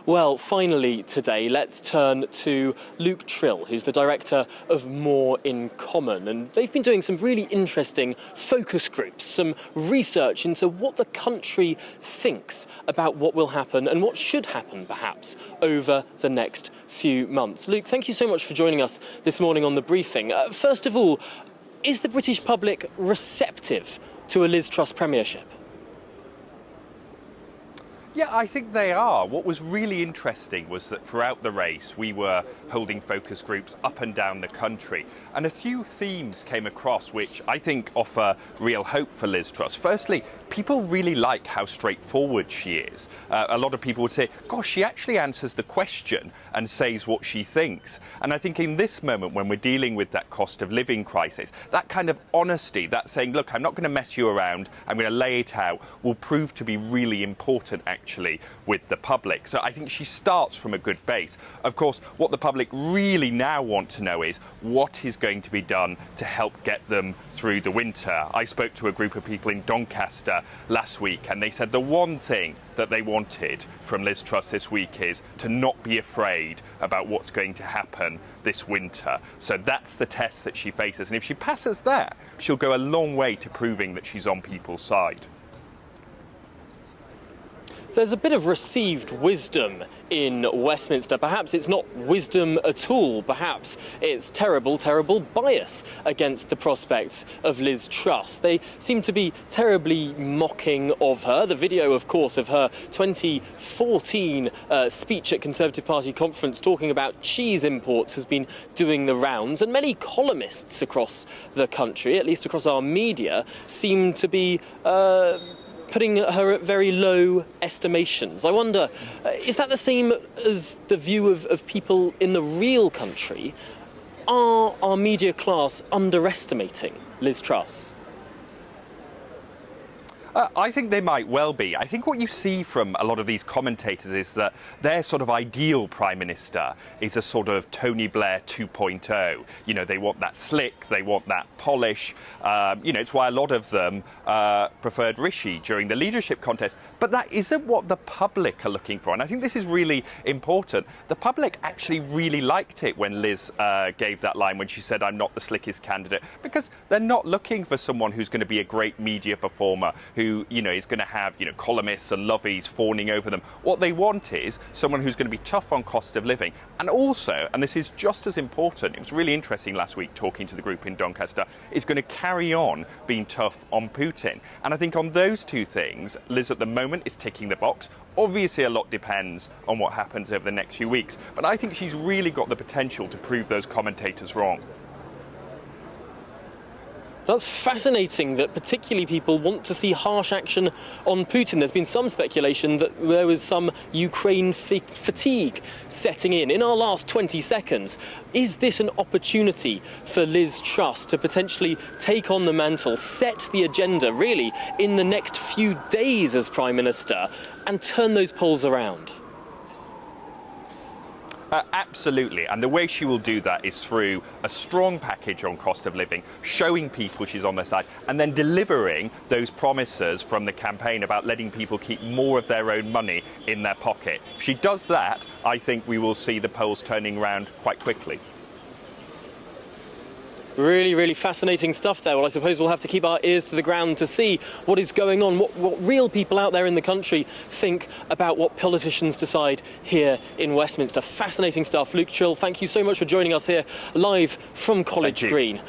Well, finally today, let's turn to Luke Tryl, who's the director of More in Common. And they've been doing some really interesting focus groups, some research into what the country thinks about what will happen and what should happen, perhaps, over the next few months. Luke, thank you so much for joining us this morning on The Briefing. First of all, is the British public receptive to a Liz Truss premiership? Yeah, I think they are. What was really interesting was that throughout the race, we were holding focus groups up and down the country. And a few themes came across which I think offer real hope for Liz Truss. Firstly, people really like how straightforward she is. A lot of people would say, gosh, she actually answers the question and says what she thinks. And I think in this moment, when we're dealing with that cost of living crisis, that kind of honesty, that saying, look, I'm not going to mess you around, I'm going to lay it out, will prove to be really important, actually, with the public. So I think she starts from a good base. Of course, what the public really now want to know is what is going to be done to help get them through the winter. I spoke to a group of people in Doncaster last week, and they said the one thing that they wanted from Liz Truss this week is to not be afraid about what's going to happen this winter. So that's the test that she faces. And if she passes that, she'll go a long way to proving that she's on people's side. There's a bit of received wisdom in Westminster. Perhaps it's not wisdom at all. Perhaps it's terrible, terrible bias against the prospects of Liz Truss. They seem to be terribly mocking of her. The video, of course, of her 2014 speech at Conservative Party conference talking about cheese imports has been doing the rounds. And many columnists across the country, at least across our media, seem to be putting her at very low estimations. I wonder, is that the same as the view of people in the real country? Are our media class underestimating Liz Truss? I think they might well be. I think what you see from a lot of these commentators is that their sort of ideal Prime Minister is a sort of Tony Blair 2.0. You know, they want that slick, they want that polish. You know, it's why a lot of them preferred Rishi during the leadership contest. But that isn't what the public are looking for. And I think this is really important. The public actually really liked it when Liz gave that line when she said, I'm not the slickest candidate, because they're not looking for someone who's going to be a great media performer, who, you know, is going to have, you know, columnists and lovies fawning over them. What they want is someone who's going to be tough on cost of living. And also, and this is just as important, it was really interesting last week talking to the group in Doncaster, is going to carry on being tough on Putin. And I think on those two things, Liz at the moment is ticking the box. Obviously, a lot depends on what happens over the next few weeks. But I think she's really got the potential to prove those commentators wrong. That's fascinating that particularly people want to see harsh action on Putin. There's been some speculation that there was some Ukraine fatigue setting in. In our last 20 seconds, is this an opportunity for Liz Truss to potentially take on the mantle, set the agenda, really, in the next few days as Prime Minister, and turn those polls around? Absolutely, and the way she will do that is through a strong package on cost of living, showing people she's on their side, and then delivering those promises from the campaign about letting people keep more of their own money in their pocket. If she does that, I think we will see the polls turning around quite quickly. Really, really fascinating stuff there. Well, I suppose we'll have to keep our ears to the ground to see what is going on, what real people out there in the country think about what politicians decide here in Westminster. Fascinating stuff. Luke Tryl, thank you so much for joining us here live from College Green.